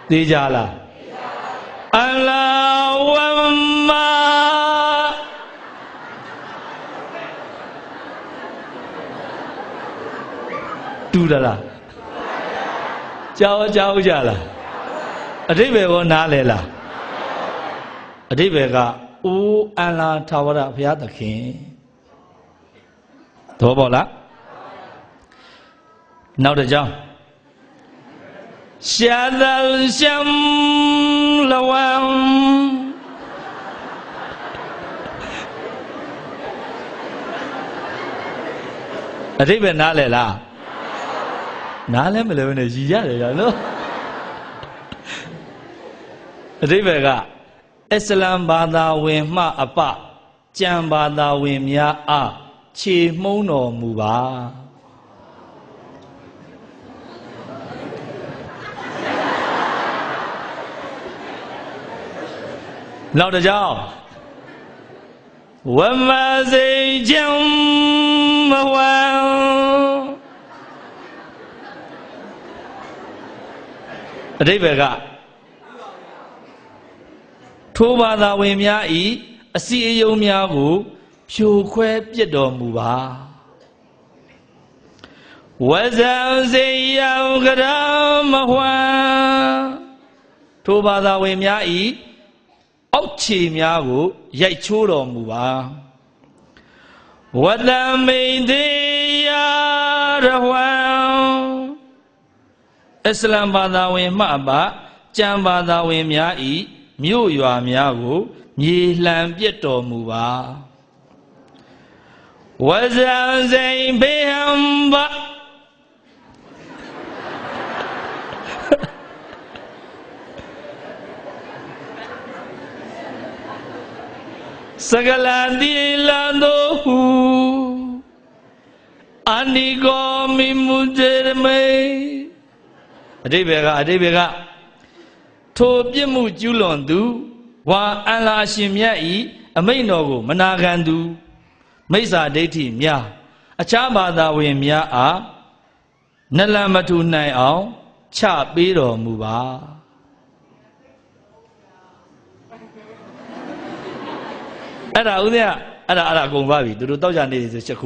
သေးကြလားအလ္လာဟ်ဝမ္မာတူတယ်လားကြောက်ကြလားအဓိပ္ပာယ်ကိုနားလည်လားအဓိပ္ပာယ်ကအိုးအလ္လာထာဝရဘုရားသခင်သဘောပေါက်လားနောက်တစ်ကြောင်းရှာဒလ်ရှမ်လဝမ်အဓိပ္ပာယ်နားလည်လားနားလဲမလဲဘဲနဲ့ရည်ရတယ်ကြာနော်အဓိပ္ပာယ်ကအစ္စလမ်ဘာသာဝင်မှအပကျမ်းဘာသာဝင်များအားခြေမှုန်းတော်မူပါနောက်တစ်ကြောင်းဝမစေချံမဝံအဓိပ္ပာယ်ကထိုဘာသာဝင်များဤအစီအယုံများကိုဖြိုခွဲပြစ်တော်မူပါဝဇံစေယံကရမဟွံထိုဘာသာဝင်များဤအောက်ခြေများကိုရိုက်ချိုးတော်မူပါဝတ္တမိန်တေယရဝံအစ္စလမ်ဘာသာဝင်မှအပကျမ်းဘာသာဝင်များဤမြို့ရွာများကိုမြေလှန်ပစ်တော်မူပါဝဇံစိန်ဘေဟံဘစကလန်ဒီလန်တို့ဟုအနိကောမိမုဇေမေအဓိပ္ပာယ်ကထိုပြစ်မှုကျူးလွန်သူဝါအလ္လာရှင်မြတ်ဤအမိန့်တော်ကိုမနာခံသူမိစ္ဆာဒိဋ္ဌိများအခြားဘာသာဝင်များအားနလန်မထူနိုင်အောင်ချပေးတော်မူပါအဲ့ဒါဦးဇင်းကအဲ့ဒါအကုန်ပါပြီသူတို့တောက်ကြနေဆိုချက်